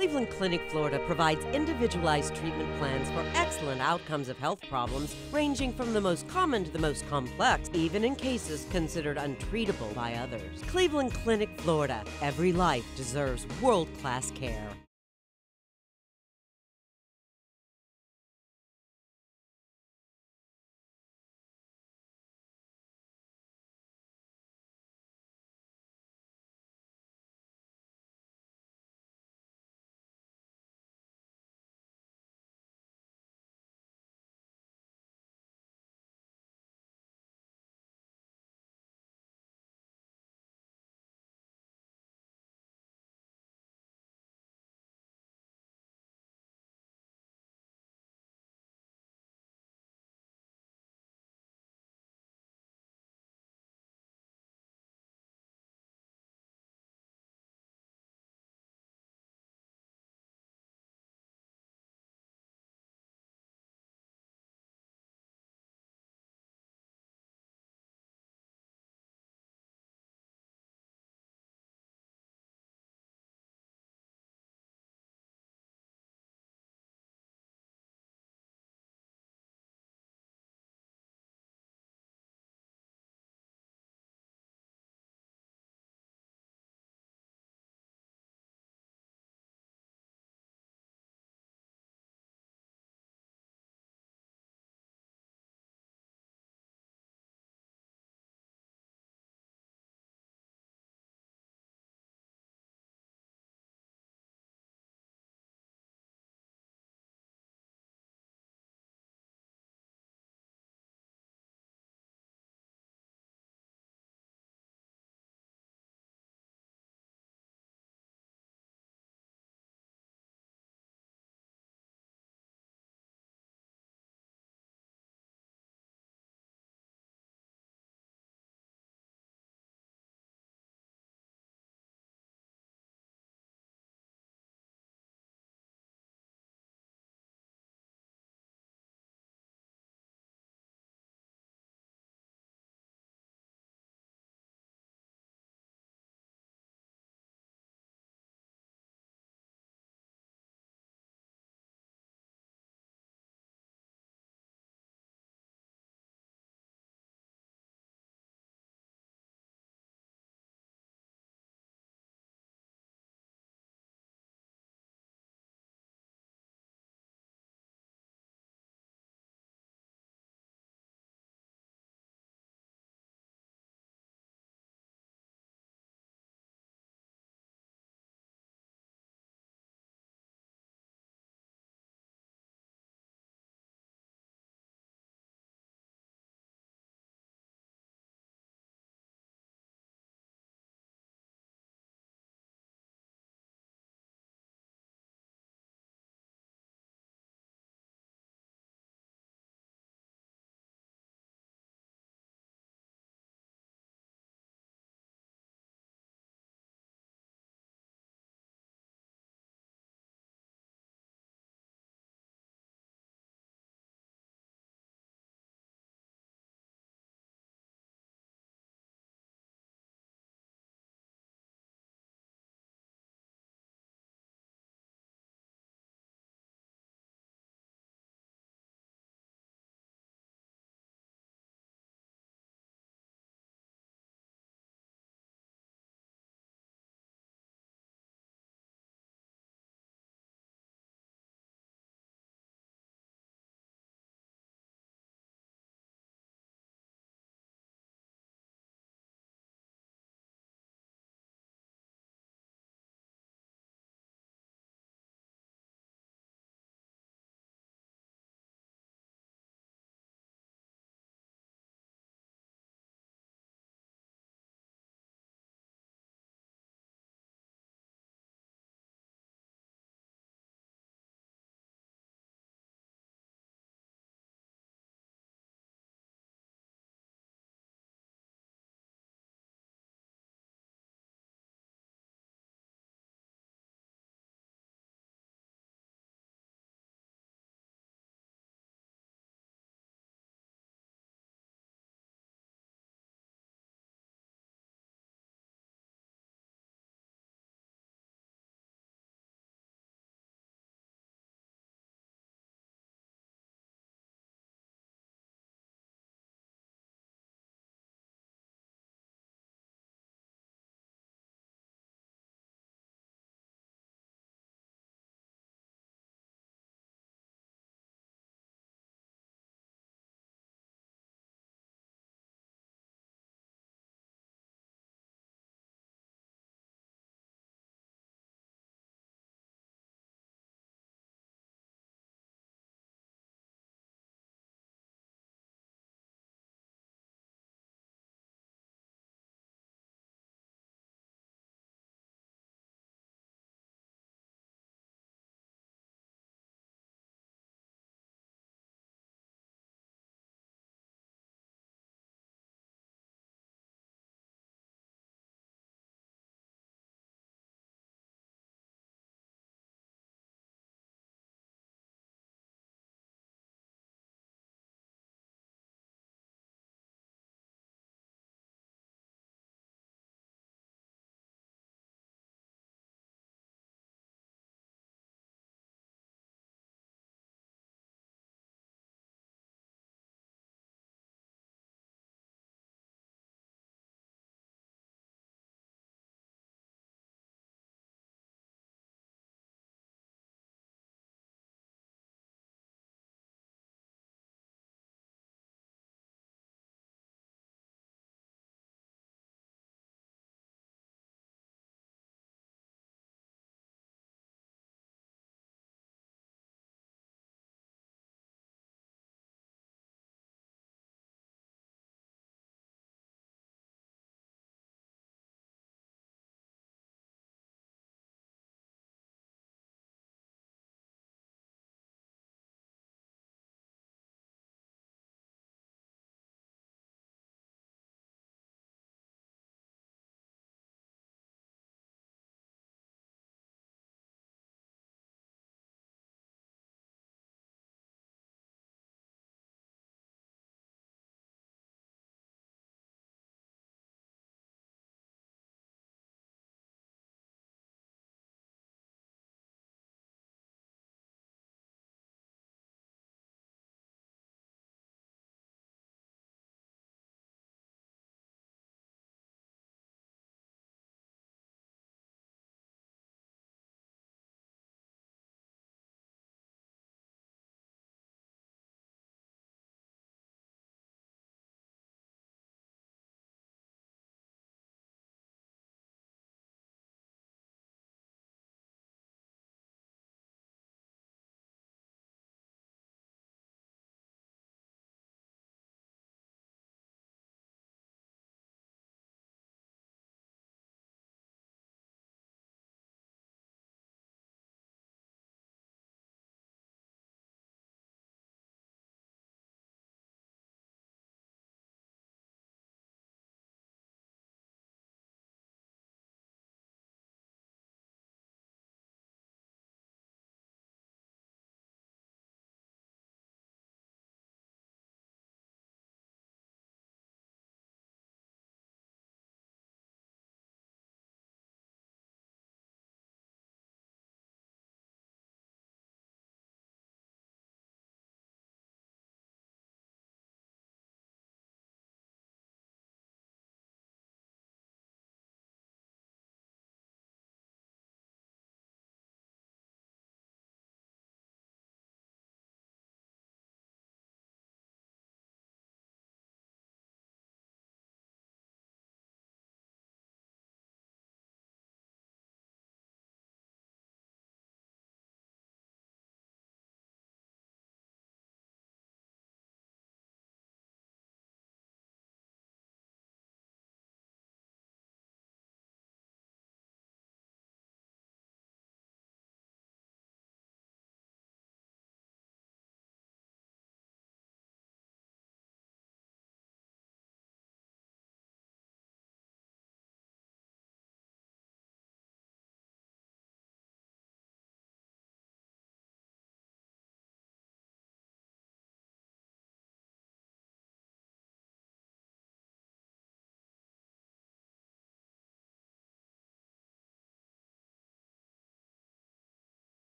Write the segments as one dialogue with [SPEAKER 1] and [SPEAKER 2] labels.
[SPEAKER 1] Cleveland Clinic, Florida provides individualized treatment plans for excellent outcomes of health problems ranging from the most common to the most complex, even in cases considered untreatable by others. Cleveland Clinic, Florida. Every life deserves world-class care.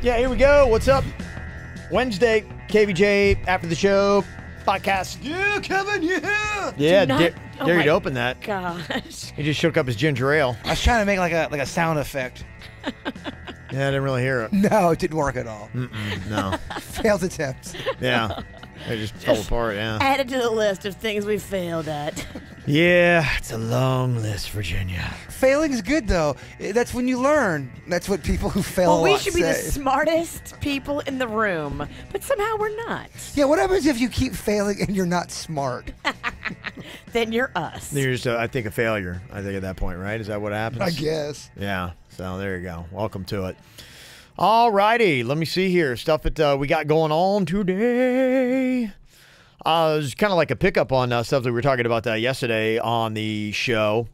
[SPEAKER 2] Yeah, here we go. What's up? Wednesday, KVJ, after the show, podcast. Yeah, Kevin, yeah. Yeah, dare you to open that.
[SPEAKER 3] Gosh.
[SPEAKER 2] He just shook up his ginger ale.
[SPEAKER 4] I was trying to make like a sound effect.
[SPEAKER 2] Yeah, I didn't really hear it.
[SPEAKER 4] No, it didn't work at all.
[SPEAKER 2] No.
[SPEAKER 4] Failed attempts.
[SPEAKER 2] Yeah. It just fell apart, yeah.
[SPEAKER 3] Added to the list of things we failed at.
[SPEAKER 2] Yeah, it's a long list, Virginia.
[SPEAKER 4] Failing's good, though. That's when you learn. That's what people who fail
[SPEAKER 3] Well,
[SPEAKER 4] a
[SPEAKER 3] we
[SPEAKER 4] lot
[SPEAKER 3] should be the
[SPEAKER 4] say.
[SPEAKER 3] smartest people in the room, but somehow we're not.
[SPEAKER 4] Yeah, what happens if you keep failing and you're not smart?
[SPEAKER 3] Then you're us.
[SPEAKER 2] You're just, I think, a failure, I think, at that point, right? Is that what happens?
[SPEAKER 4] I guess.
[SPEAKER 2] Yeah, so there you go. Welcome to it. All righty, let me see here. Stuff that we got going on today. It was kind of like a pickup on stuff that we were talking about yesterday on the show.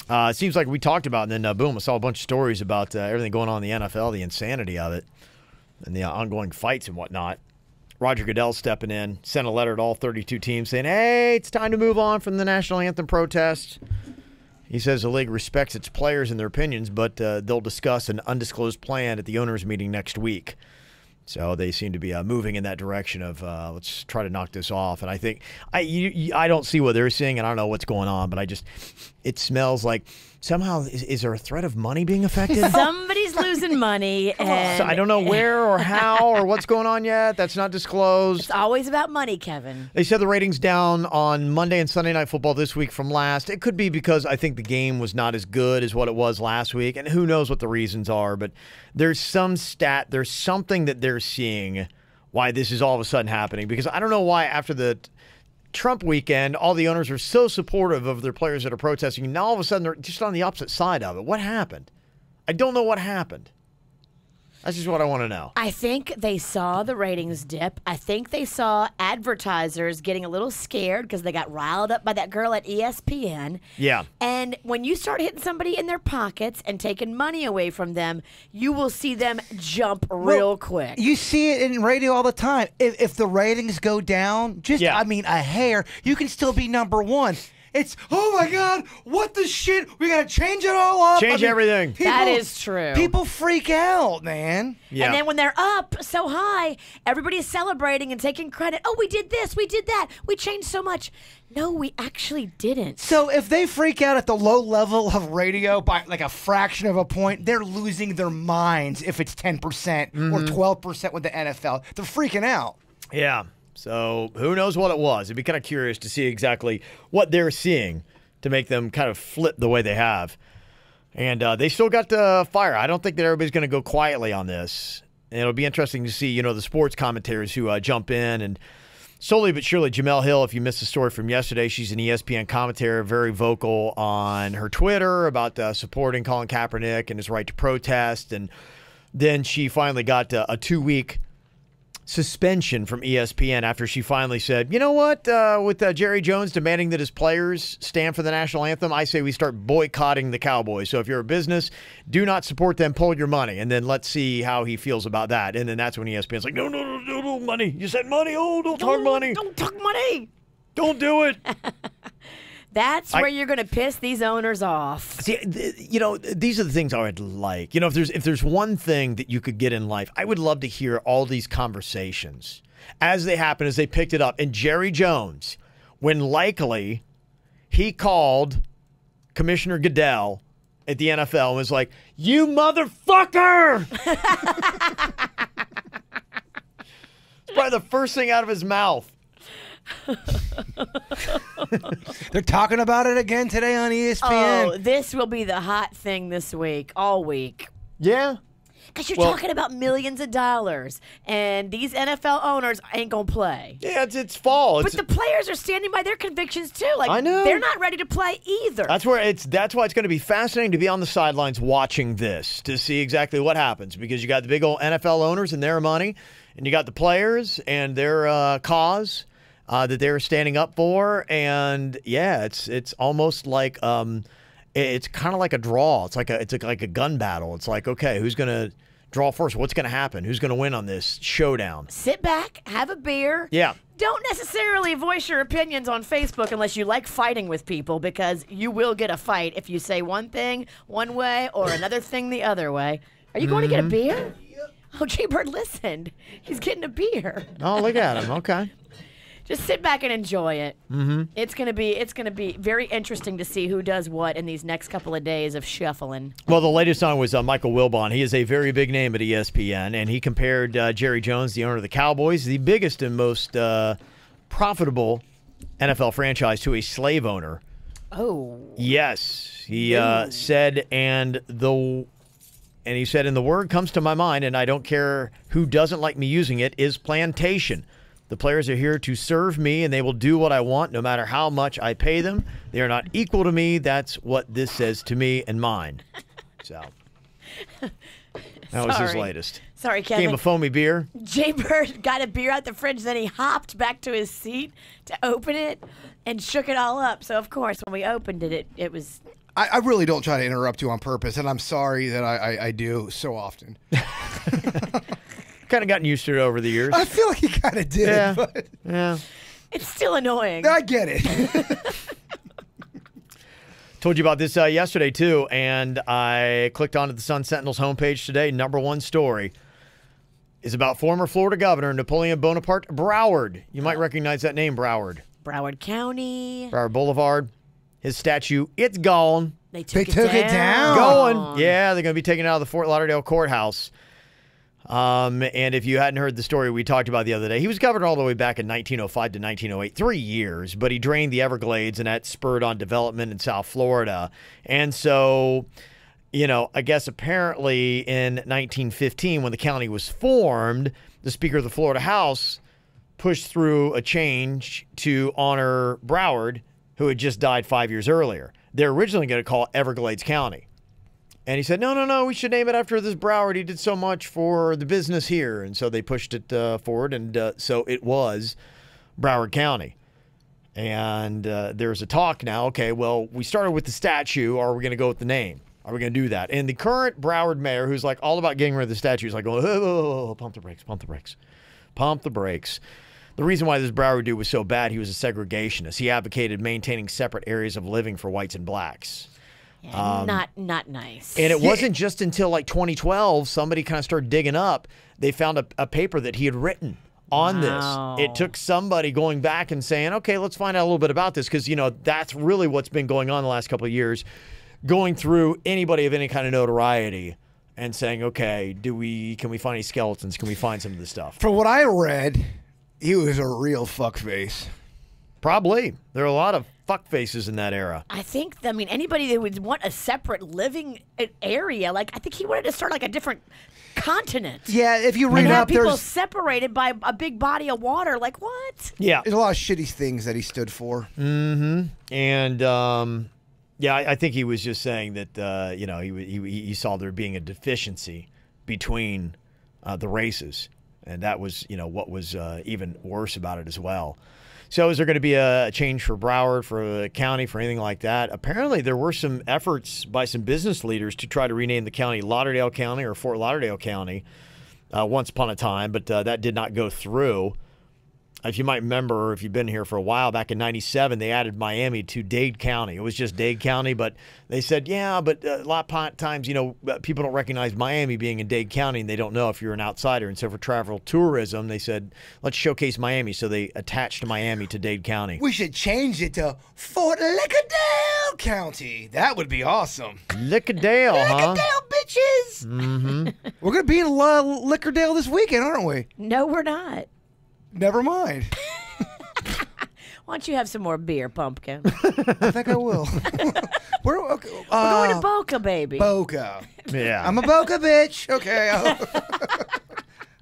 [SPEAKER 2] It seems like we talked about, and then boom, I saw a bunch of stories about everything going on in the NFL, the insanity of it, and the ongoing fights and whatnot. Roger Goodell stepping in, sent a letter to all 32 teams saying, hey, it's time to move on from the national anthem protests. He says the league respects its players and their opinions, but they'll discuss an undisclosed plan at the owners' meeting next week. So they seem to be moving in that direction of let's try to knock this off. And I think I don't see what they're seeing, and I don't know what's going on, but it smells like somehow is there a threat of money being affected?
[SPEAKER 3] Somebody's losing money. And
[SPEAKER 2] so I don't know where or how or what's going on yet. That's not disclosed.
[SPEAKER 3] It's always about money, Kevin.
[SPEAKER 2] They said the ratings down on Monday and Sunday Night Football this week from last. It could be because I think the game was not as good as what it was last week, and who knows what the reasons are, but there's some stat, there's something that they're seeing why this is all of a sudden happening, because I don't know why after the Trump weekend, all the owners are so supportive of their players that are protesting, and now all of a sudden they're just on the opposite side of it. What happened? I don't know what happened. That's just what I want to know.
[SPEAKER 3] I think they saw the ratings dip. I think they saw advertisers getting a little scared because they got riled up by that girl at ESPN.
[SPEAKER 2] Yeah.
[SPEAKER 3] And when you start hitting somebody in their pockets and taking money away from them, you will see them jump real quick.
[SPEAKER 4] You see it in radio all the time. If the ratings go down, a hair, you can still be number one. It's, oh my God, what the shit? We got to change it all up.
[SPEAKER 2] Change everything.
[SPEAKER 3] That is true.
[SPEAKER 4] People freak out, man.
[SPEAKER 2] Yeah.
[SPEAKER 3] And then when they're up so high, everybody's celebrating and taking credit. Oh, we did this, we did that, we changed so much. No, we actually didn't.
[SPEAKER 4] So if they freak out at the low level of radio by like a fraction of a point, they're losing their minds if it's 10% or 12% with the NFL. They're freaking out.
[SPEAKER 2] Yeah. So who knows what it was. I'd be kind of curious to see exactly what they're seeing to make them kind of flip the way they have. And they still got the fire. I don't think that everybody's going to go quietly on this. And it'll be interesting to see, the sports commentators who jump in. And slowly but surely, Jamel Hill, if you missed the story from yesterday, she's an ESPN commentator, very vocal on her Twitter about supporting Colin Kaepernick and his right to protest. And then she finally got a 2-week suspension from ESPN after she finally said, you know what, with Jerry Jones demanding that his players stand for the national anthem, I say we start boycotting the Cowboys. So if you're a business, do not support them, pull your money, and then let's see how he feels about that. And then that's when ESPN's like, no, money. You said money. Oh, don't talk money.
[SPEAKER 3] Don't talk money.
[SPEAKER 2] Don't do it.
[SPEAKER 3] That's where you're going to piss these owners off.
[SPEAKER 2] See, these are the things I would like. If there's one thing that you could get in life, I would love to hear all these conversations as they happen, as they picked it up. And Jerry Jones, when likely he called Commissioner Goodell at the NFL and was like, you motherfucker! It's probably the first thing out of his mouth.
[SPEAKER 4] They're talking about it again today on ESPN.
[SPEAKER 3] Oh, this will be the hot thing this week, all week.
[SPEAKER 2] Yeah.
[SPEAKER 3] Because you're talking about millions of dollars, and these NFL owners ain't going to play.
[SPEAKER 2] Yeah, it's fall.
[SPEAKER 3] But the players are standing by their convictions, too. Like,
[SPEAKER 2] I know.
[SPEAKER 3] They're not ready to play either.
[SPEAKER 2] That's why it's going to be fascinating to be on the sidelines watching this to see exactly what happens, because you got the big old NFL owners and their money, and you got the players and their cause that they're standing up for. And yeah, it's almost like it's kind of like a draw. It's like a gun battle. It's like, okay, who's going to draw first? What's going to happen? Who's going to win on this showdown?
[SPEAKER 3] Sit back, have a beer.
[SPEAKER 2] Yeah.
[SPEAKER 3] Don't necessarily voice your opinions on Facebook unless you like fighting with people, because you will get a fight if you say one thing one way or another thing the other way. Are you going to get a beer? Oh, Jaybird listened. He's getting a beer.
[SPEAKER 2] Oh, look at him. Okay.
[SPEAKER 3] Just sit back and enjoy it. Mm-hmm. It's gonna be very interesting to see who does what in these next couple of days of shuffling.
[SPEAKER 2] Well, the latest song was Michael Wilbon. He is a very big name at ESPN, and he compared Jerry Jones, the owner of the Cowboys, the biggest and most profitable NFL franchise, to a slave owner.
[SPEAKER 3] Oh.
[SPEAKER 2] Yes, he said, and he said, and the word comes to my mind, and I don't care who doesn't like me using it, is plantation. The players are here to serve me, and they will do what I want no matter how much I pay them. They are not equal to me. That's what this says to me and mine. So that was his latest.
[SPEAKER 3] Sorry, Kevin.
[SPEAKER 2] Gave him a foamy beer.
[SPEAKER 3] Jaybird got a beer out the fridge, then he hopped back to his seat to open it and shook it all up. So, of course, when we opened it, it was...
[SPEAKER 4] I really don't try to interrupt you on purpose, and I'm sorry that I do so often.
[SPEAKER 2] Kind of gotten used to it over the years.
[SPEAKER 4] I feel like you kind of did.
[SPEAKER 2] Yeah.
[SPEAKER 4] But
[SPEAKER 2] Yeah.
[SPEAKER 3] It's still annoying.
[SPEAKER 4] I get it.
[SPEAKER 2] Told you about this yesterday, too, and I clicked onto the Sun Sentinel's homepage today. Number one story is about former Florida Governor Napoleon Bonaparte Broward. You might recognize that name, Broward.
[SPEAKER 3] Broward County.
[SPEAKER 2] Broward Boulevard. His statue, it's gone.
[SPEAKER 3] They took
[SPEAKER 4] it down.
[SPEAKER 2] Going. Yeah, they're going to be taken it out of the Fort Lauderdale courthouse. And if you hadn't heard the story we talked about the other day, he was governor all the way back in 1905 to 1908, 3 years, but he drained the Everglades, and that spurred on development in South Florida. And so, I guess apparently in 1915, when the county was formed, the Speaker of the Florida House pushed through a change to honor Broward, who had just died 5 years earlier. They're originally going to call it Everglades County. And he said, no, we should name it after this Broward. He did so much for the business here. And so they pushed it forward, and so it was Broward County. And there's a talk now, okay, well, we started with the statue. Are we going to go with the name? Are we going to do that? And the current Broward mayor, who's like all about getting rid of the statue, is like, oh, pump the brakes, pump the brakes, pump the brakes. The reason why this Broward dude was so bad, he was a segregationist. He advocated maintaining separate areas of living for whites and blacks.
[SPEAKER 3] Yeah, not nice.
[SPEAKER 2] And it wasn't just until like 2012, somebody kind of started digging up. They found a paper that he had written on this. It took somebody going back and saying, okay, let's find out a little bit about this, because, that's really what's been going on the last couple of years, going through anybody of any kind of notoriety and saying, okay, can we find any skeletons? Can we find some of this stuff?
[SPEAKER 4] From what I read, he was a real fuckface.
[SPEAKER 2] Probably. There are a lot of fuck faces in that era.
[SPEAKER 3] I think, anybody that would want a separate living area, I think he wanted to start a different continent.
[SPEAKER 4] Yeah, if you read up,
[SPEAKER 3] people
[SPEAKER 4] there's
[SPEAKER 3] separated by a big body of water. What?
[SPEAKER 2] Yeah.
[SPEAKER 4] There's a lot of shitty things that he stood for.
[SPEAKER 2] Mm-hmm. And, I think he was just saying that, he saw there being a deficiency between the races. And that was, what was even worse about it as well. So is there going to be a change for Broward, for the county, for anything like that? Apparently there were some efforts by some business leaders to try to rename the county Lauderdale County or Fort Lauderdale County once upon a time, but that did not go through. If you might remember, if you've been here for a while, back in 97, they added Miami to Dade County. It was just Dade County, but they said, yeah, but a lot of times, people don't recognize Miami being in Dade County, and they don't know if you're an outsider. And so for travel tourism, they said, let's showcase Miami. So they attached Miami to Dade County.
[SPEAKER 4] We should change it to Fort Lauderdale County. That would be awesome.
[SPEAKER 2] Lickadale, huh?
[SPEAKER 4] Lickadale, bitches!
[SPEAKER 2] Mm-hmm.
[SPEAKER 4] We're going to be in Lickerdale this weekend, aren't we?
[SPEAKER 3] No, we're not.
[SPEAKER 4] Never mind.
[SPEAKER 3] Why don't you have some more beer, Pumpkin?
[SPEAKER 4] I think I will. We're
[SPEAKER 3] going to Boca, baby.
[SPEAKER 4] Boca.
[SPEAKER 2] Yeah.
[SPEAKER 4] I'm a Boca bitch. Okay.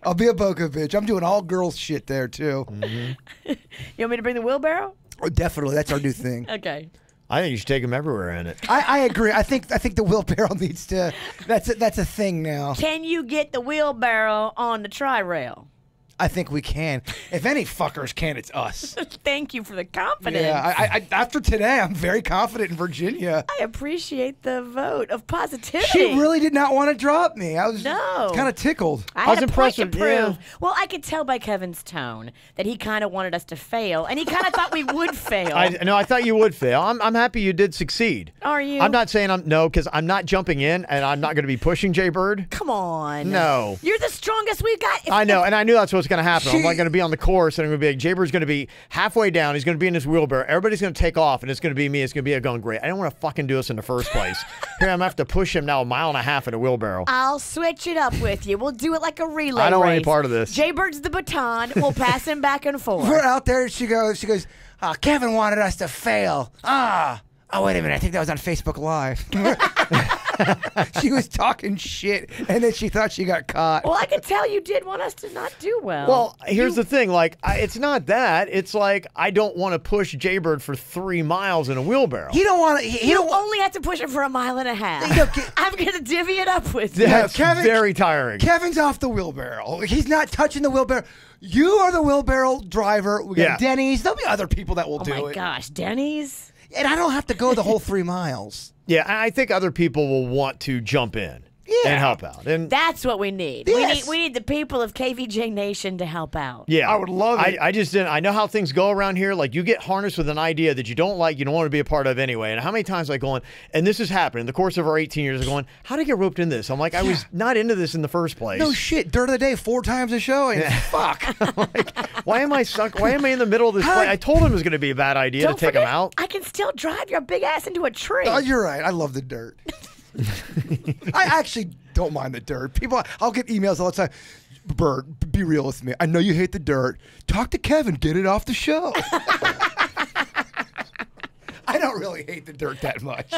[SPEAKER 4] I'll be a Boca bitch. I'm doing all girls shit there, too.
[SPEAKER 2] Mm-hmm.
[SPEAKER 3] You want me to bring the wheelbarrow?
[SPEAKER 4] Oh, definitely. That's our new thing.
[SPEAKER 3] Okay.
[SPEAKER 2] I think you should take them everywhere in it.
[SPEAKER 4] I agree. I think the wheelbarrow needs to. That's a thing now.
[SPEAKER 3] Can you get the wheelbarrow on the tri-rail?
[SPEAKER 4] I think we can. If any fuckers can, it's us.
[SPEAKER 3] Thank you for the confidence.
[SPEAKER 4] Yeah, I after today, I'm very confident in Virginia.
[SPEAKER 3] I appreciate the vote of positivity.
[SPEAKER 4] She really did not want to drop me. I was kind of tickled.
[SPEAKER 3] I was
[SPEAKER 2] impressed.
[SPEAKER 3] Yeah. Well, I could tell by Kevin's tone that he kind of wanted us to fail, and he kind of thought we would fail.
[SPEAKER 2] I thought you would fail. I'm happy you did succeed.
[SPEAKER 3] Are you?
[SPEAKER 2] I'm not saying because I'm not jumping in, and I'm not going to be pushing Jay Bird.
[SPEAKER 3] Come on.
[SPEAKER 2] No.
[SPEAKER 3] You're the strongest we've got.
[SPEAKER 2] I know, and I knew that's what's going to happen. I'm like going to be on the course, and I'm going to be like, Jay Bird's going to be halfway down. He's going to be in his wheelbarrow. Everybody's going to take off, and it's going to be me. It's going to be going great. I don't want to fucking do this in the first place. Here, I'm going to have to push him now 1.5 miles in a wheelbarrow.
[SPEAKER 3] I'll switch it up with you. We'll do it like a relay
[SPEAKER 2] I don't want
[SPEAKER 3] race.
[SPEAKER 2] any part of this.
[SPEAKER 3] Jay Bird's the baton. We'll pass him back and forth.
[SPEAKER 4] We're out there. She goes, Kevin wanted us to fail. Oh, wait a minute. I think that was on Facebook Live. She was talking shit, and then she thought she got caught.
[SPEAKER 3] Well, I could tell you did want us to not do well.
[SPEAKER 2] Well, here's the thing. Like, it's not that. It's like I don't want to push Jay Bird for 3 miles in a wheelbarrow.
[SPEAKER 4] He don't want to.
[SPEAKER 3] You only have to push him for 1.5 miles. I'm going to divvy it up with you.
[SPEAKER 2] That's very tiring.
[SPEAKER 4] Kevin's off the wheelbarrow. He's not touching the wheelbarrow. You are the wheelbarrow driver. We got Denny's. There'll be other people that will do it.
[SPEAKER 3] Oh, my gosh. Denny's?
[SPEAKER 4] And I don't have to go the whole 3 miles.
[SPEAKER 2] Yeah, I think other people will want to jump in and help out. And
[SPEAKER 3] that's what we need.
[SPEAKER 4] Yes.
[SPEAKER 3] We need the people of KVJ Nation to help out.
[SPEAKER 2] yeah,
[SPEAKER 4] I would love it.
[SPEAKER 2] I just didn't. I know how things go around here. Like, you get harnessed with an idea that you don't like, you don't want to be a part of anyway. And how many times I go on, and this has happened in the course of our 18 years, going, how did I get roped in this? I'm like, I was not into this in the first place.
[SPEAKER 4] No shit. Dirt of the day 4 times a show, and fuck.
[SPEAKER 2] Like, why am I stuck? Why am I in the middle of this play? I told him it was going to be a bad idea to take him out.
[SPEAKER 3] I can still drive your big ass into a tree.
[SPEAKER 4] Oh, you're right. I love the dirt. I actually don't mind the dirt. I'll get emails all the time. Bird, be real with me. I know you hate the dirt. Talk to Kevin. Get it off the show. I don't really hate the dirt that much.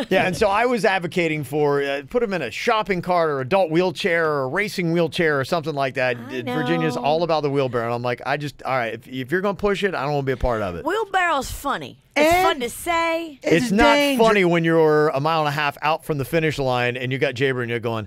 [SPEAKER 2] Yeah, and so I was advocating for put him in a shopping cart or adult wheelchair or a racing wheelchair or something like that. Virginia's all about the wheelbarrow. And I'm like, all right, if you're going to push it, I don't want to be a part of it.
[SPEAKER 3] Wheelbarrow's funny. It's fun to say.
[SPEAKER 2] It's not funny when you're 1.5 miles out from the finish line and you got Jaber and you're going,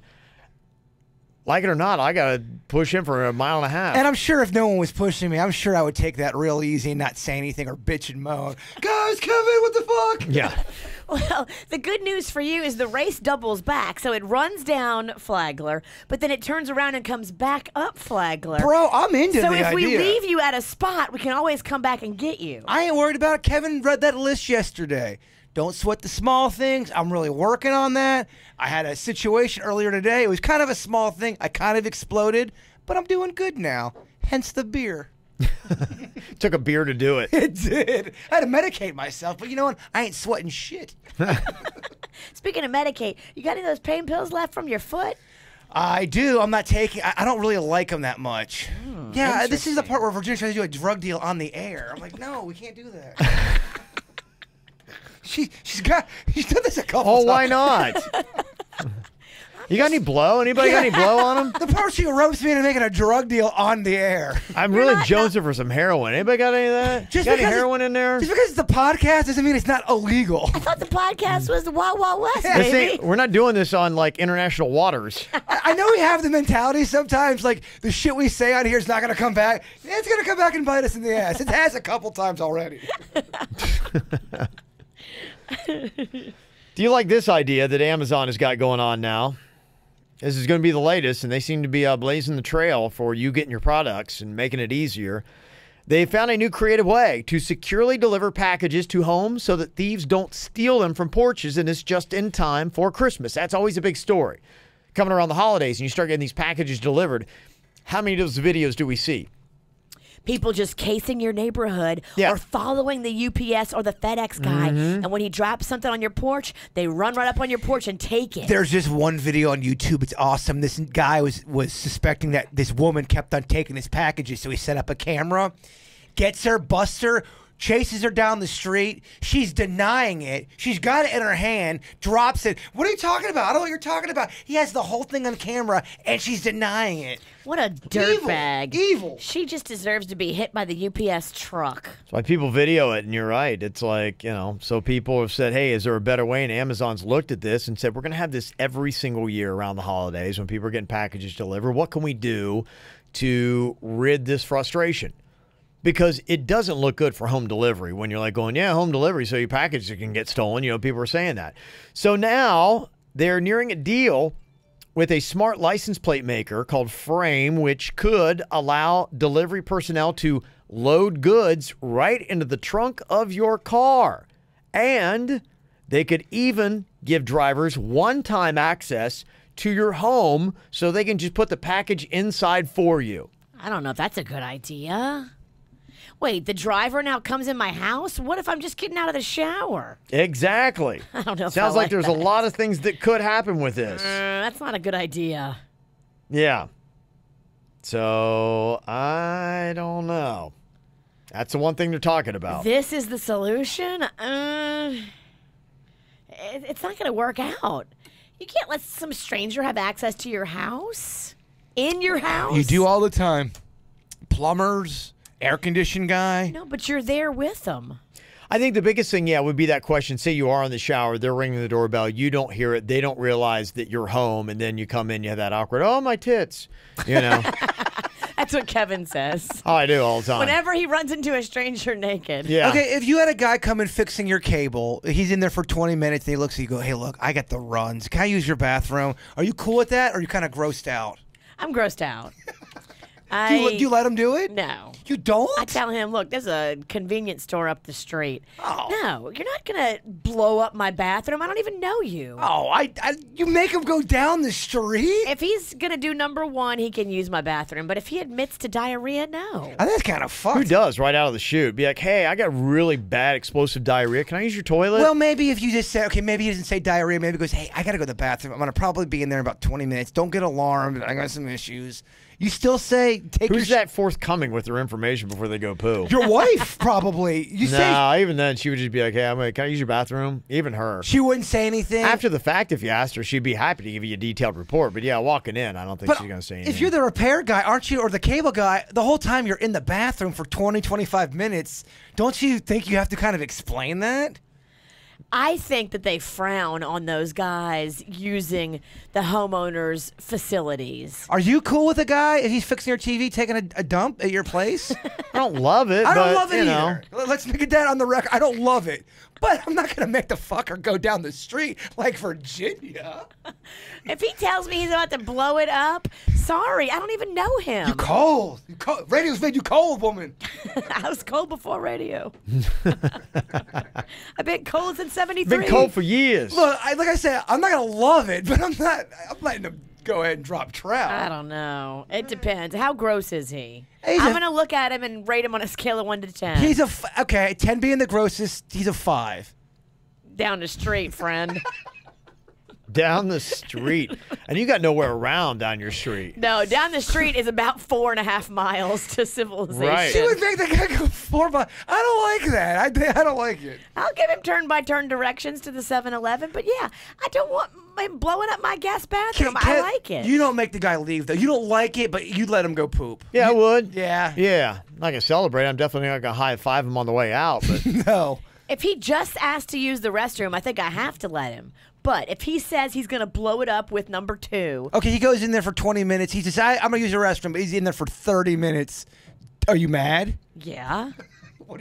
[SPEAKER 2] like it or not, I got to push him for 1.5 miles.
[SPEAKER 4] And I'm sure if no one was pushing me, I'm sure I would take that real easy and not say anything or bitch and moan. Guys, Kevin, what the fuck?
[SPEAKER 2] Yeah.
[SPEAKER 3] Well, the good news for you is the race doubles back. So it runs down Flagler, but then it turns around and comes back up Flagler.
[SPEAKER 4] Bro, I'm into the idea.
[SPEAKER 3] So if we leave you at a spot, we can always come back and get you.
[SPEAKER 4] I ain't worried about it. Kevin read that list yesterday. Don't sweat the small things. I'm really working on that. I had a situation earlier today. It was kind of a small thing. I kind of exploded, but I'm doing good now. Hence the beer.
[SPEAKER 2] Took a beer to do it.
[SPEAKER 4] It did. I had to medicate myself, but you know what? I ain't sweating shit.
[SPEAKER 3] Speaking of medicate, you got any of those pain pills left from your foot?
[SPEAKER 4] I do. I'm not taking. I don't really like them that much. Yeah, this is the part where Virginia tries to do a drug deal on the air. I'm like, no, we can't do that. She's done this a couple times.
[SPEAKER 2] Oh, why not? You got any blow? Anybody got any blow on him?
[SPEAKER 4] The part she ropes me into making a drug deal on the air.
[SPEAKER 2] I'm really jonesing for some heroin. Anybody got any of that? Got any heroin in there?
[SPEAKER 4] Just because it's the podcast doesn't mean it's not illegal.
[SPEAKER 3] I thought the podcast was the Wild Wild West, baby.
[SPEAKER 2] We're not doing this on, like, international waters.
[SPEAKER 4] I know we have the mentality sometimes, like, the shit we say on here is not going to come back. It's going to come back and bite us in the ass. It has a couple times already.
[SPEAKER 2] Do you like this idea that Amazon has got going on now? This is going to be the latest, and they seem to be blazing the trail for you getting your products and making it easier. They found a new creative way to securely deliver packages to homes so that thieves don't steal them from porches, and it's just in time for Christmas. That's always a big story. Coming around the holidays, and you start getting these packages delivered. How many of those videos do we see?
[SPEAKER 3] People just casing your neighborhood or following the UPS or the FedEx guy. And when he drops something on your porch, they run right up on your porch and take it.
[SPEAKER 4] There's just one video on YouTube. It's awesome. This guy was suspecting that this woman kept on taking his packages, so he set up a camera, gets her, busts her, chases her down the street. She's denying it. She's got it in her hand, drops it. What are you talking about? I don't know what you're talking about. He has the whole thing on camera, and she's denying it.
[SPEAKER 3] What a dirtbag.
[SPEAKER 4] Evil.
[SPEAKER 3] She just deserves to be hit by the UPS truck.
[SPEAKER 2] That's why people video it, and you're right. It's like, so people have said, hey, is there a better way? And Amazon's looked at this and said, we're going to have this every single year around the holidays when people are getting packages delivered. What can we do to rid this frustration? Because it doesn't look good for home delivery when you're like going, yeah, home delivery, so your packages can get stolen. People are saying that. So now they're nearing a deal with a smart license plate maker called Frame, which could allow delivery personnel to load goods right into the trunk of your car. And they could even give drivers one-time access to your home so they can just put the package inside for you.
[SPEAKER 3] I don't know if that's a good idea. Wait, the driver now comes in my house? What if I'm just getting out of the shower?
[SPEAKER 2] Exactly.
[SPEAKER 3] I don't know if
[SPEAKER 2] Sounds
[SPEAKER 3] I
[SPEAKER 2] like there's
[SPEAKER 3] that.
[SPEAKER 2] a lot of things that could happen with this.
[SPEAKER 3] That's not a good idea.
[SPEAKER 2] Yeah. So, I don't know. That's the one thing they're talking about.
[SPEAKER 3] This is the solution? It's not going to work out. You can't let some stranger have access to your house? In your house?
[SPEAKER 4] You do all the time. Plumbers, air conditioning guy.
[SPEAKER 3] No, but you're there with them.
[SPEAKER 2] I think the biggest thing, would be that question. Say you are in the shower, they're ringing the doorbell, you don't hear it, they don't realize that you're home, and then you come in, you have that awkward, oh, my tits,
[SPEAKER 3] That's what Kevin says.
[SPEAKER 2] Oh, I do all the time.
[SPEAKER 3] Whenever he runs into a stranger naked.
[SPEAKER 2] Yeah.
[SPEAKER 4] Okay, if you had a guy come in fixing your cable, he's in there for 20 minutes, and he looks at you and go, hey, look, I got the runs. Can I use your bathroom? Are you cool with that, or are you kind of grossed out?
[SPEAKER 3] I'm grossed out.
[SPEAKER 4] Do you let him do it?
[SPEAKER 3] No.
[SPEAKER 4] You don't?
[SPEAKER 3] I tell him, look, there's a convenience store up the street.
[SPEAKER 4] Oh.
[SPEAKER 3] No, you're not going to blow up my bathroom. I don't even know you.
[SPEAKER 4] Oh, you make him go down the street?
[SPEAKER 3] If he's going to do number one, he can use my bathroom. But if he admits to diarrhea, no.
[SPEAKER 4] That's kind of fucked.
[SPEAKER 2] Who does right out of the chute? Be like, hey, I got really bad explosive diarrhea. Can I use your toilet?
[SPEAKER 4] Well, maybe if you just say, okay, maybe he doesn't say diarrhea. Maybe he goes, hey, I got to go to the bathroom. I'm going to probably be in there in about 20 minutes. Don't get alarmed. I got some issues. You still say, take
[SPEAKER 2] Who's
[SPEAKER 4] your
[SPEAKER 2] that forthcoming with their information before they go poo?
[SPEAKER 4] Your wife, probably. You say
[SPEAKER 2] No, even then, she would just be like, hey, can I use your bathroom? Even her.
[SPEAKER 4] she wouldn't say anything.
[SPEAKER 2] After the fact, if you asked her, she'd be happy to give you a detailed report. But yeah, walking in, I don't think
[SPEAKER 4] But
[SPEAKER 2] she's going to say anything.
[SPEAKER 4] if you're the repair guy, aren't you, or the cable guy, the whole time you're in the bathroom for 20, 25 minutes, don't you think you have to kind of explain that?
[SPEAKER 3] I think that they frown on those guys using the homeowner's facilities.
[SPEAKER 4] Are you cool with a guy if he's fixing your TV taking a dump at your place?
[SPEAKER 2] I don't love it.
[SPEAKER 4] I don't
[SPEAKER 2] but,
[SPEAKER 4] love it
[SPEAKER 2] you
[SPEAKER 4] either. Let's get that on the record. I don't love it. But I'm not going to make the fucker go down the street like Virginia.
[SPEAKER 3] If he tells me he's about to blow it up, sorry, I don't even know him.
[SPEAKER 4] You cold. Radio's made you cold, woman.
[SPEAKER 3] I was cold before radio. I've been cold since 73.
[SPEAKER 2] Been cold for years.
[SPEAKER 4] Look, like I said, I'm not going to love it, but I'm letting him go ahead and drop trout.
[SPEAKER 3] I don't know. It depends. How gross is he?
[SPEAKER 4] He's
[SPEAKER 3] I'm
[SPEAKER 4] a-
[SPEAKER 3] going to look at him and rate him on a scale of 1 to 10.
[SPEAKER 4] He's okay, 10 being the grossest, he's a 5.
[SPEAKER 3] Down the street, friend.
[SPEAKER 2] Down the street. And you got nowhere around down your street.
[SPEAKER 3] No, down the street is about 4.5 miles to civilization.
[SPEAKER 2] Right.
[SPEAKER 4] She would make the guy go 4 miles. I don't like that. I don't like it.
[SPEAKER 3] I'll give him turn-by-turn directions to the 7-Eleven, but yeah, I don't want him blowing up my guest bathroom. I like it.
[SPEAKER 4] You don't make the guy leave, though. You don't like it, but you let him go poop.
[SPEAKER 2] Yeah, I would.
[SPEAKER 4] Yeah.
[SPEAKER 2] Yeah. I'm not going to celebrate. I'm definitely not going to high-five him on the way out. But
[SPEAKER 4] No.
[SPEAKER 3] If he just asked to use the restroom, I think I have to let him. But if he says he's going to blow it up with number 2,
[SPEAKER 4] Okay, he goes in there for 20 minutes. He says, I'm going to use the restroom, but he's in there for 30 minutes. Are you mad?
[SPEAKER 3] yeah,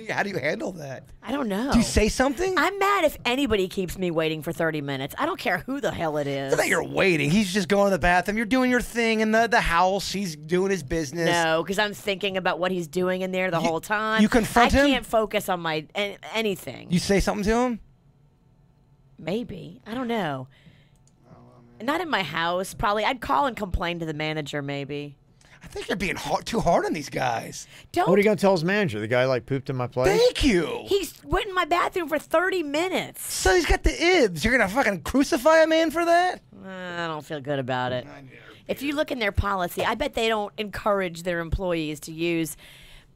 [SPEAKER 4] How do you handle that?
[SPEAKER 3] I don't know.
[SPEAKER 4] Do you say something?
[SPEAKER 3] I'm mad if anybody keeps me waiting for 30 minutes. I don't care who the hell it is.
[SPEAKER 4] It's not that you're waiting. He's just going to the bathroom. You're doing your thing in the house. He's doing his business.
[SPEAKER 3] No, because I'm thinking about what he's doing in there the whole time.
[SPEAKER 4] you confront him?
[SPEAKER 3] I can't focus on my anything.
[SPEAKER 4] You say something to him?
[SPEAKER 3] Maybe. I don't know. Not in my house, probably. I'd call and complain to the manager, maybe.
[SPEAKER 4] I think you're being too hard on these guys.
[SPEAKER 3] Don't.
[SPEAKER 2] what are you going to tell his manager? The guy, pooped in my place?
[SPEAKER 4] Thank you.
[SPEAKER 3] He's went in my bathroom for 30 minutes.
[SPEAKER 4] So he's got the ibs. You're going to fucking crucify a man for that?
[SPEAKER 3] I don't feel good about it. If you look in their policy, I bet they don't encourage their employees to use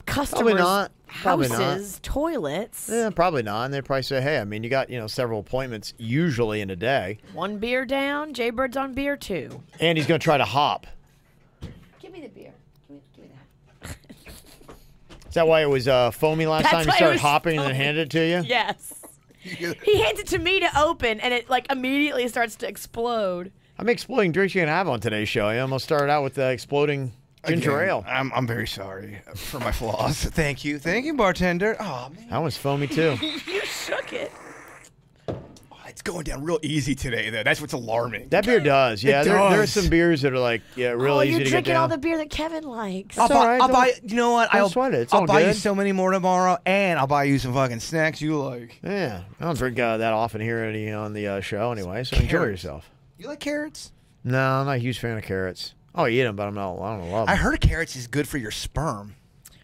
[SPEAKER 3] customers'
[SPEAKER 2] not. Probably not.
[SPEAKER 3] houses, toilets.
[SPEAKER 2] Yeah, probably not. And they probably say, hey, you got, several appointments usually in a day.
[SPEAKER 3] One beer down, Jaybird's on beer 2.
[SPEAKER 2] And he's going to try to hop.
[SPEAKER 3] Give me the beer. Give me that.
[SPEAKER 2] Is that why it was foamy last
[SPEAKER 3] That's
[SPEAKER 2] time? You
[SPEAKER 3] why it
[SPEAKER 2] started
[SPEAKER 3] was
[SPEAKER 2] hopping and then
[SPEAKER 3] foamy.
[SPEAKER 2] handed it to you?
[SPEAKER 3] Yes. He hands it to me to open, and it like immediately starts to explode.
[SPEAKER 2] I'm exploding drinks you can have on today's show. I almost started out with the exploding ginger ale.
[SPEAKER 4] I'm very sorry for my flaws. Thank you, bartender. Oh man,
[SPEAKER 2] That one's foamy too.
[SPEAKER 3] You shook it.
[SPEAKER 4] it's going down real easy today, though. That's what's alarming.
[SPEAKER 2] That beer does. Yeah, there are some beers that are like real
[SPEAKER 3] Oh,
[SPEAKER 2] easy
[SPEAKER 3] you're
[SPEAKER 2] to get
[SPEAKER 3] drinking
[SPEAKER 2] down.
[SPEAKER 3] all the beer that Kevin likes.
[SPEAKER 2] That's all right.
[SPEAKER 4] I'll buy. You know what?
[SPEAKER 2] Don't sweat it. It's
[SPEAKER 4] I'll
[SPEAKER 2] all
[SPEAKER 4] buy you
[SPEAKER 2] good.
[SPEAKER 4] so many more tomorrow, and I'll buy you some fucking snacks you like.
[SPEAKER 2] Yeah, I don't drink that often here on the show anyway, so enjoy
[SPEAKER 4] Carrots.
[SPEAKER 2] yourself.
[SPEAKER 4] You like carrots?
[SPEAKER 2] No, I'm not a huge fan of carrots. I'll eat them, but I don't love them.
[SPEAKER 4] I heard carrots is good for your sperm.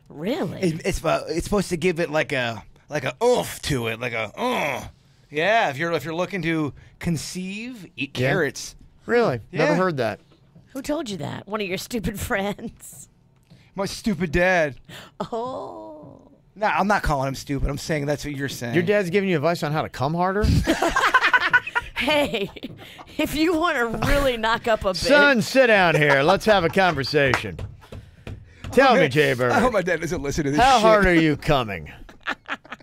[SPEAKER 3] Really?
[SPEAKER 4] It's supposed to give it like a oomph to it, like a Yeah, if you're looking to conceive, eat
[SPEAKER 2] Yeah.
[SPEAKER 4] carrots.
[SPEAKER 2] Really? Never
[SPEAKER 4] Yeah.
[SPEAKER 2] heard that.
[SPEAKER 3] Who told you that? One of your stupid friends.
[SPEAKER 4] My stupid dad.
[SPEAKER 3] Oh.
[SPEAKER 4] No, I'm not calling him stupid. I'm saying that's what you're saying.
[SPEAKER 2] Your dad's giving you advice on how to come harder?
[SPEAKER 3] Hey, if you want to really knock up a bit.
[SPEAKER 2] Son, sit down here. Let's have a conversation. Tell me, Jay Bird.
[SPEAKER 4] I hope my dad doesn't listen to this
[SPEAKER 2] How
[SPEAKER 4] shit.
[SPEAKER 2] hard are you coming?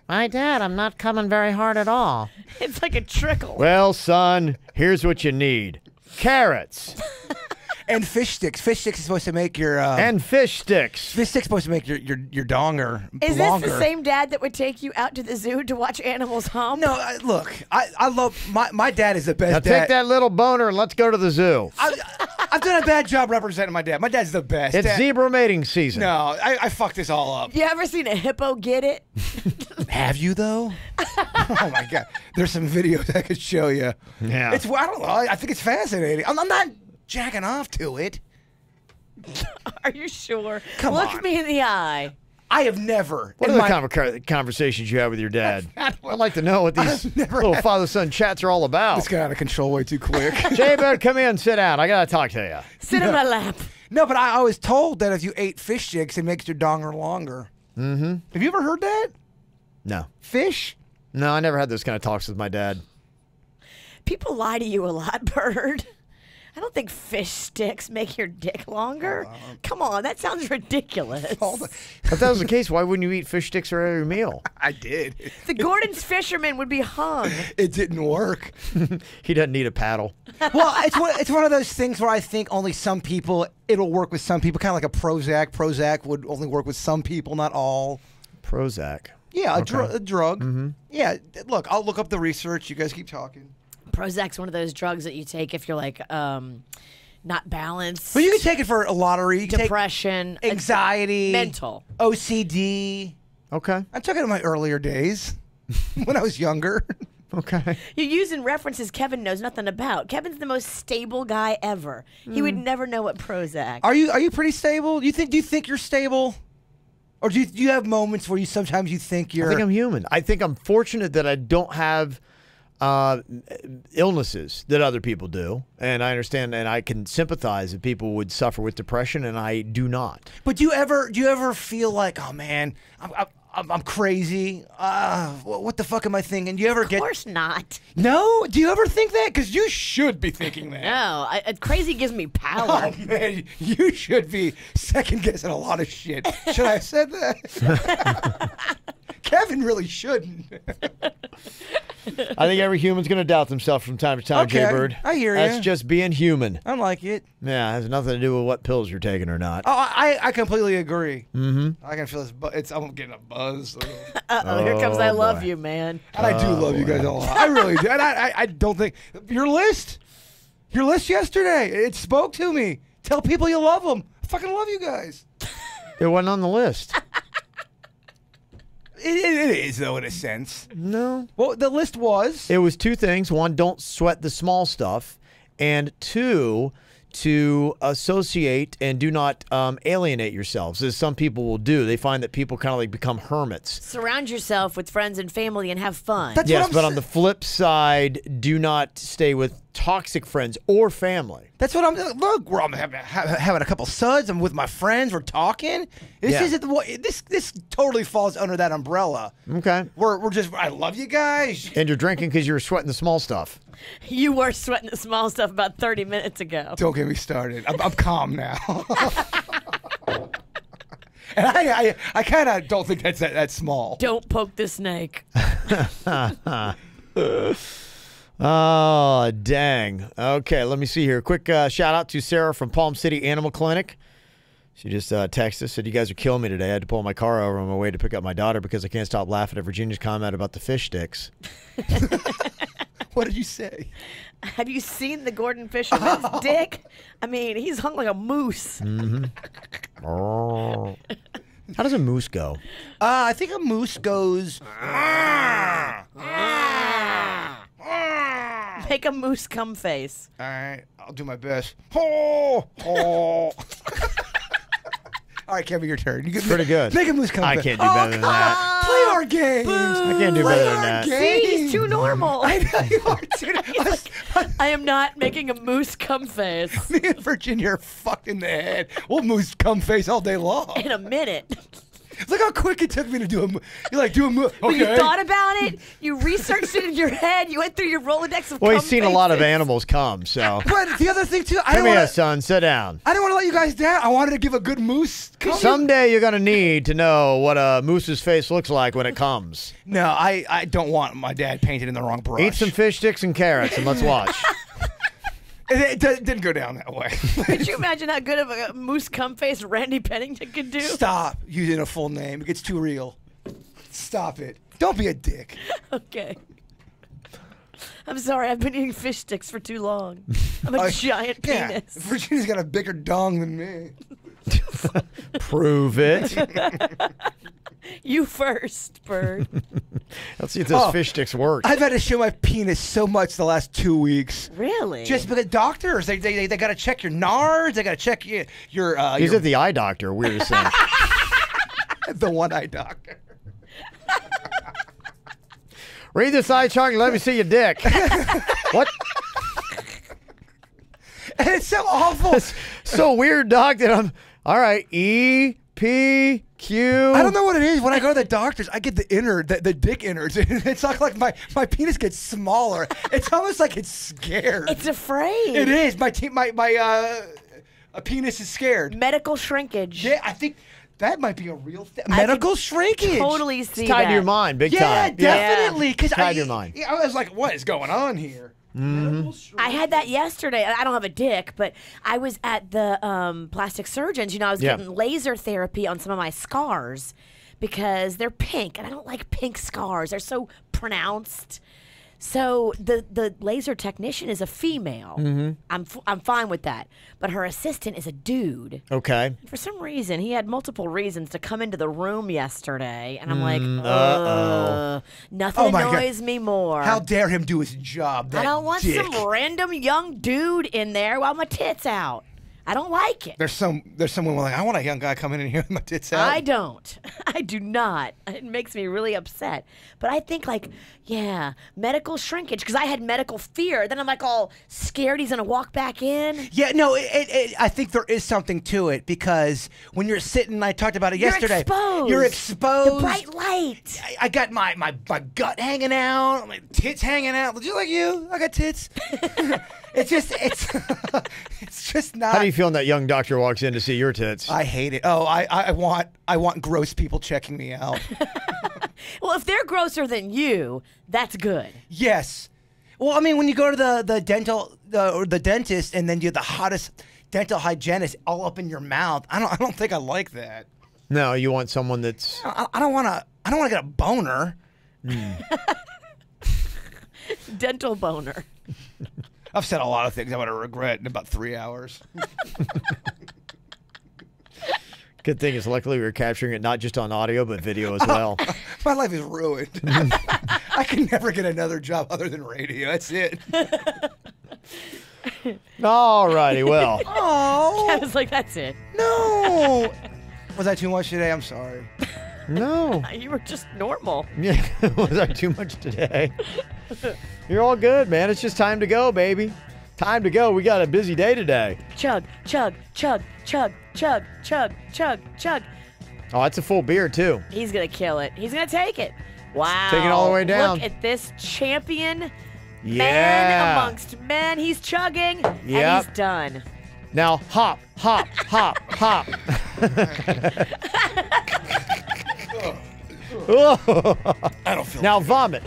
[SPEAKER 1] My dad, I'm not coming very hard at all.
[SPEAKER 3] It's like a trickle.
[SPEAKER 2] Well, son, here's what you need. Carrots
[SPEAKER 4] And fish sticks. Fish sticks is supposed to make your
[SPEAKER 2] and fish sticks.
[SPEAKER 4] fish sticks supposed to make your donger
[SPEAKER 3] Is
[SPEAKER 4] longer.
[SPEAKER 3] this the same dad that would take you out to the zoo to watch animals hump?
[SPEAKER 4] No, look, I love my dad is the best
[SPEAKER 2] Now
[SPEAKER 4] dad.
[SPEAKER 2] take that little boner and let's go to the zoo.
[SPEAKER 4] I've done a bad job representing my dad. My dad's the best.
[SPEAKER 2] It's
[SPEAKER 4] Dad-
[SPEAKER 2] zebra mating season.
[SPEAKER 4] No, I fucked this all up.
[SPEAKER 3] You ever seen a hippo get it?
[SPEAKER 4] Have you though? Oh my god, there's some videos I could show you.
[SPEAKER 2] Yeah.
[SPEAKER 4] I don't know. I think it's fascinating. I'm not jacking off to it.
[SPEAKER 3] Are you sure?
[SPEAKER 4] Come
[SPEAKER 3] Look
[SPEAKER 4] on.
[SPEAKER 3] me in the eye.
[SPEAKER 4] I have never.
[SPEAKER 2] What
[SPEAKER 4] in
[SPEAKER 2] are
[SPEAKER 4] my-
[SPEAKER 2] the conversations you have with your dad?
[SPEAKER 4] I've
[SPEAKER 2] I'd like to know what these
[SPEAKER 4] I've never
[SPEAKER 2] little
[SPEAKER 4] had-
[SPEAKER 2] father-son chats are all about.
[SPEAKER 4] This got out of control way too quick.
[SPEAKER 2] Jay Bird, come in, sit down. I gotta talk to you.
[SPEAKER 3] Sit in my lap.
[SPEAKER 4] No, but I was told that if you ate fish sticks, it makes your donger longer. Mm-hmm. Have you ever heard that?
[SPEAKER 2] No,
[SPEAKER 4] Fish?
[SPEAKER 2] no, I never had those kind of talks with my dad.
[SPEAKER 3] People lie to you a lot, Bird. I don't think fish sticks make your dick longer. Come on, that sounds ridiculous.
[SPEAKER 2] If that was the case, why wouldn't you eat fish sticks for every meal?
[SPEAKER 4] I did.
[SPEAKER 3] The Gordon's fisherman would be hung.
[SPEAKER 4] It didn't work.
[SPEAKER 2] He doesn't need a paddle.
[SPEAKER 4] Well, it's one of those things where I think only some people, it'll work with some people, kind of like a Prozac. Prozac would only work with some people, not all.
[SPEAKER 2] Prozac.
[SPEAKER 4] Yeah, a
[SPEAKER 2] Okay.
[SPEAKER 4] drug. Mm-hmm. Yeah, look, I'll look up the research. You guys keep talking.
[SPEAKER 3] Prozac's one of those drugs that you take if you're like not balanced.
[SPEAKER 4] But you can take it for a lottery. You can
[SPEAKER 3] depression,
[SPEAKER 4] take anxiety,
[SPEAKER 3] mental.
[SPEAKER 4] OCD.
[SPEAKER 2] Okay.
[SPEAKER 4] I took it in my earlier days when I was younger.
[SPEAKER 2] Okay.
[SPEAKER 3] You're using references Kevin knows nothing about. Kevin's the most stable guy ever. He would never know what Prozac.
[SPEAKER 4] Are you pretty stable? Do you think you're stable? Or do you have moments where you sometimes you think you're
[SPEAKER 2] I think I'm human. I think I'm fortunate that I don't have illnesses that other people do, and I understand and I can sympathize that people would suffer with depression, and I do not.
[SPEAKER 4] But do you ever feel like, oh man, I'm crazy? What the fuck am I thinking? Do you ever
[SPEAKER 3] Of course not.
[SPEAKER 4] No? Do you ever think that? Because you should be thinking that.
[SPEAKER 3] No, crazy gives me power.
[SPEAKER 4] Oh man, you should be second guessing a lot of shit. Should I have said that? Kevin really shouldn't.
[SPEAKER 2] I think every human's going to doubt themselves from time to time,
[SPEAKER 4] Okay,
[SPEAKER 2] Jay Bird.
[SPEAKER 4] I hear
[SPEAKER 2] That's
[SPEAKER 4] ya.
[SPEAKER 2] just being human.
[SPEAKER 4] I like it.
[SPEAKER 2] Yeah, it has nothing to do with what pills you're taking or not.
[SPEAKER 4] Oh, I completely agree. Mm-hmm. I can feel this. I'm getting a buzz.
[SPEAKER 3] Uh-oh, here comes I love
[SPEAKER 2] boy.
[SPEAKER 3] you, man.
[SPEAKER 4] And I do love you guys a lot. I really do. And I don't think your list yesterday, it spoke to me. Tell people you love them. I fucking love you guys.
[SPEAKER 2] It wasn't on the list.
[SPEAKER 4] It is though, in a sense.
[SPEAKER 2] No.
[SPEAKER 4] Well, the list was.
[SPEAKER 2] It was two things. One, don't sweat the small stuff. And two, to associate and do not alienate yourselves, as some people will do. They find that people kind of like become hermits.
[SPEAKER 3] Surround yourself with friends and family and have fun.
[SPEAKER 4] That's
[SPEAKER 2] Yes,
[SPEAKER 4] what I'm
[SPEAKER 2] but on
[SPEAKER 4] sa-
[SPEAKER 2] the flip side, do not stay with toxic friends or family.
[SPEAKER 4] That's what I'm. Look, I'm having a couple suds. I'm with my friends. We're talking. This
[SPEAKER 2] Yeah.
[SPEAKER 4] isn't what this totally falls under that umbrella.
[SPEAKER 2] Okay.
[SPEAKER 4] We're just. I love you guys.
[SPEAKER 2] And you're drinking because you were sweating the small stuff.
[SPEAKER 3] You were sweating the small stuff about 30 minutes ago.
[SPEAKER 4] Don't get me started. I'm calm now. And I kind of don't think that's that small.
[SPEAKER 3] Don't poke the snake.
[SPEAKER 2] Oh, dang. Okay, let me see here. Quick shout out to Sarah from Palm City Animal Clinic. She just texted us, said, "You guys are killing me today. I had to pull my car over on my way to pick up my daughter because I can't stop laughing at Virginia's comment about the fish sticks."
[SPEAKER 4] What did you say?
[SPEAKER 3] Have you seen the Gordon Fisherman's dick? I mean, he's hung like a moose.
[SPEAKER 2] Mm-hmm. Oh. How does a moose go?
[SPEAKER 4] I think a moose goes.
[SPEAKER 3] Make a moose cum face.
[SPEAKER 4] All right, I'll do my best. Oh, oh. All right, Kevin, your turn. You
[SPEAKER 2] Pretty good.
[SPEAKER 4] Make a moose come.
[SPEAKER 2] I can't do better than that.
[SPEAKER 4] Play our games.
[SPEAKER 2] I can't do better than that.
[SPEAKER 3] See, he's too normal.
[SPEAKER 4] I know you are too.
[SPEAKER 3] I am not making a moose cum face.
[SPEAKER 4] Me and Virginia are fucked in the head. We'll moose cum face all day long.
[SPEAKER 3] In a minute.
[SPEAKER 4] Look how quick it took me to do a move. You're like, do a move.
[SPEAKER 3] But
[SPEAKER 4] Okay.
[SPEAKER 3] you thought about it. You researched it in your head. You went through your Rolodex of
[SPEAKER 2] Well,
[SPEAKER 3] cum
[SPEAKER 2] he's seen a lot of
[SPEAKER 3] faces.
[SPEAKER 2] animals come, so.
[SPEAKER 4] But the other thing, too, I
[SPEAKER 2] Come
[SPEAKER 4] don't
[SPEAKER 2] here,
[SPEAKER 4] want to.
[SPEAKER 2] son. Sit down.
[SPEAKER 4] I didn't want to let you guys down. I wanted to give a good moose.
[SPEAKER 2] Someday you're going to need to know what a moose's face looks like when it comes.
[SPEAKER 4] No, I don't want my dad painted in the wrong brush.
[SPEAKER 2] Eat some fish sticks and carrots, and let's watch.
[SPEAKER 4] It didn't go down that way.
[SPEAKER 3] Could you imagine how good of a moose cum face Randy Pennington could do?
[SPEAKER 4] Stop using a full name. It gets too real. Stop it. Don't be a dick.
[SPEAKER 3] Okay. I'm sorry. I've been eating fish sticks for too long. I'm a giant
[SPEAKER 4] Yeah,
[SPEAKER 3] penis.
[SPEAKER 4] Virginia's got a bigger dong than me.
[SPEAKER 2] Prove it.
[SPEAKER 3] You first, Bird.
[SPEAKER 2] Let's see if those fish sticks work.
[SPEAKER 4] I've had to show my penis so much the last 2 weeks.
[SPEAKER 3] Really?
[SPEAKER 4] Just because doctors, they got to check your NARS, they got to check your
[SPEAKER 2] He's at the eye doctor, weirdest thing.
[SPEAKER 4] the one-eye doctor.
[SPEAKER 2] Read this eye chart and let me see your dick. What?
[SPEAKER 4] And it's so awful.
[SPEAKER 2] It's so weird, doc, that I'm... All right, E, P, Q.
[SPEAKER 4] I don't know what it is. When I go to the doctors, I get the dick innards. It's not like my penis gets smaller. It's almost like it's scared.
[SPEAKER 3] It's afraid.
[SPEAKER 4] It is. My penis is scared.
[SPEAKER 3] Medical shrinkage.
[SPEAKER 4] Yeah, I think that might be a real thing. Medical shrinkage.
[SPEAKER 3] Totally see
[SPEAKER 2] It's tied
[SPEAKER 3] that.
[SPEAKER 2] to your mind, big
[SPEAKER 4] Yeah,
[SPEAKER 2] time.
[SPEAKER 4] definitely. Because
[SPEAKER 2] Tied to your mind.
[SPEAKER 4] I was like, what is going on here?
[SPEAKER 3] I had that yesterday. I don't have a dick, but I was at the plastic surgeons. You know, I was getting laser therapy on some of my scars because they're pink, and I don't like pink scars. They're so pronounced. So the laser technician is a female. I'm fine with that. But her assistant is a dude.
[SPEAKER 2] Okay.
[SPEAKER 3] For some reason, he had multiple reasons to come into the room yesterday, and I'm like, nothing
[SPEAKER 4] Oh my God.
[SPEAKER 3] annoys me more.
[SPEAKER 4] How dare him do his job?
[SPEAKER 3] I don't want
[SPEAKER 4] dick.
[SPEAKER 3] some random young dude in there while my tits out. I don't like it.
[SPEAKER 4] There's someone like, I want a young guy coming in here with my tits out.
[SPEAKER 3] I don't. I do not. It makes me really upset. But I think, like, yeah, medical shrinkage, because I had medical fear. Then I'm like all scared he's going to walk back in.
[SPEAKER 4] Yeah, no, I think there is something to it because when you're sitting, I talked about it yesterday. You're exposed.
[SPEAKER 3] The bright light.
[SPEAKER 4] I got my gut hanging out, my tits hanging out. Just like you, I got tits. It's just not.
[SPEAKER 2] How do you feel when that young doctor walks in to see your tits?
[SPEAKER 4] I hate it. Oh, I want gross people checking me out.
[SPEAKER 3] Well, if they're grosser than you, that's good.
[SPEAKER 4] Yes. Well, I mean, when you go to the dentist and then you're the hottest dental hygienist all up in your mouth, I don't think I like that.
[SPEAKER 2] No, you want someone that's...
[SPEAKER 4] I don't want to get a boner.
[SPEAKER 3] Dental boner.
[SPEAKER 4] I've said a lot of things I'm going to regret in about 3 hours.
[SPEAKER 2] Good thing is luckily we were capturing it not just on audio, but video as well.
[SPEAKER 4] My life is ruined. I can never get another job other than radio. That's it.
[SPEAKER 2] All righty, well.
[SPEAKER 3] I was like, that's it.
[SPEAKER 4] No. Was that too much today? I'm sorry.
[SPEAKER 2] No.
[SPEAKER 3] You were just normal.
[SPEAKER 2] Yeah, was that too much today? You're all good, man. It's just time to go, baby. Time to go. We got a busy day today.
[SPEAKER 3] Chug, chug, chug, chug, chug, chug, chug, chug.
[SPEAKER 2] Oh, that's a full beer, too.
[SPEAKER 3] He's going to kill it. He's going to take it. Wow.
[SPEAKER 2] Take it all the way down.
[SPEAKER 3] Look at this champion
[SPEAKER 2] Yeah.
[SPEAKER 3] man amongst men. He's chugging, and
[SPEAKER 2] Yep.
[SPEAKER 3] he's done.
[SPEAKER 2] Now, hop, hop, hop, hop.
[SPEAKER 4] I don't feel
[SPEAKER 2] Now
[SPEAKER 4] good.
[SPEAKER 2] vomit.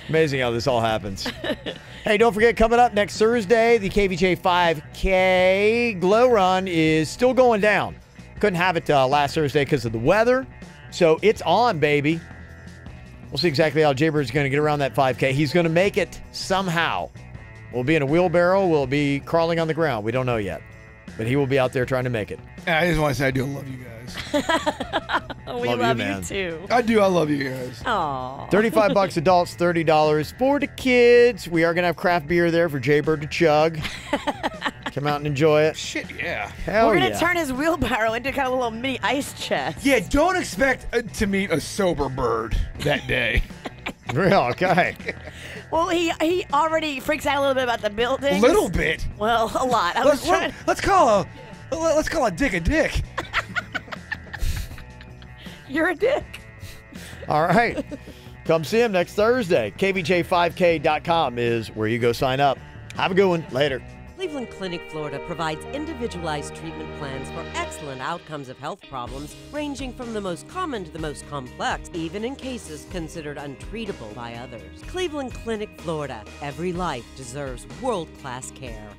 [SPEAKER 2] Amazing how this all happens. Hey, don't forget, coming up next Thursday, the KVJ 5K Glow Run is still going down. Couldn't have it last Thursday because of the weather. So it's on, baby. We'll see exactly how Jaybird's going to get around that 5K. He's going to make it somehow. Will it be in a wheelbarrow? Will it be crawling on the ground? We don't know yet. But he will be out there trying to make it.
[SPEAKER 4] I just want to say I do love you guys.
[SPEAKER 3] We
[SPEAKER 2] Love
[SPEAKER 3] love
[SPEAKER 2] you,
[SPEAKER 3] you
[SPEAKER 2] man.
[SPEAKER 3] too.
[SPEAKER 4] I do. I love you guys.
[SPEAKER 3] Aw.
[SPEAKER 2] $35 adults, $30 for the kids. We are going to have craft beer there for Jaybird to chug. Come out and enjoy it.
[SPEAKER 4] Shit, yeah.
[SPEAKER 2] Hell
[SPEAKER 3] We're
[SPEAKER 2] yeah.
[SPEAKER 3] gonna turn his wheelbarrow into kind of a little mini ice chest.
[SPEAKER 4] Yeah, don't expect to meet a sober bird that day.
[SPEAKER 2] Real, okay.
[SPEAKER 3] Well, he already freaks out a little bit about the building.
[SPEAKER 4] A little bit.
[SPEAKER 3] Well, a lot. I was trying.
[SPEAKER 4] Let's call a dick a dick.
[SPEAKER 3] You're a dick.
[SPEAKER 2] All right. Come see him next Thursday. KVJ5K.com is where you go sign up. Have a good one. Later.
[SPEAKER 1] Cleveland Clinic, Florida provides individualized treatment plans for excellent outcomes of health problems, ranging from the most common to the most complex, even in cases considered untreatable by others. Cleveland Clinic, Florida. Every life deserves world-class care.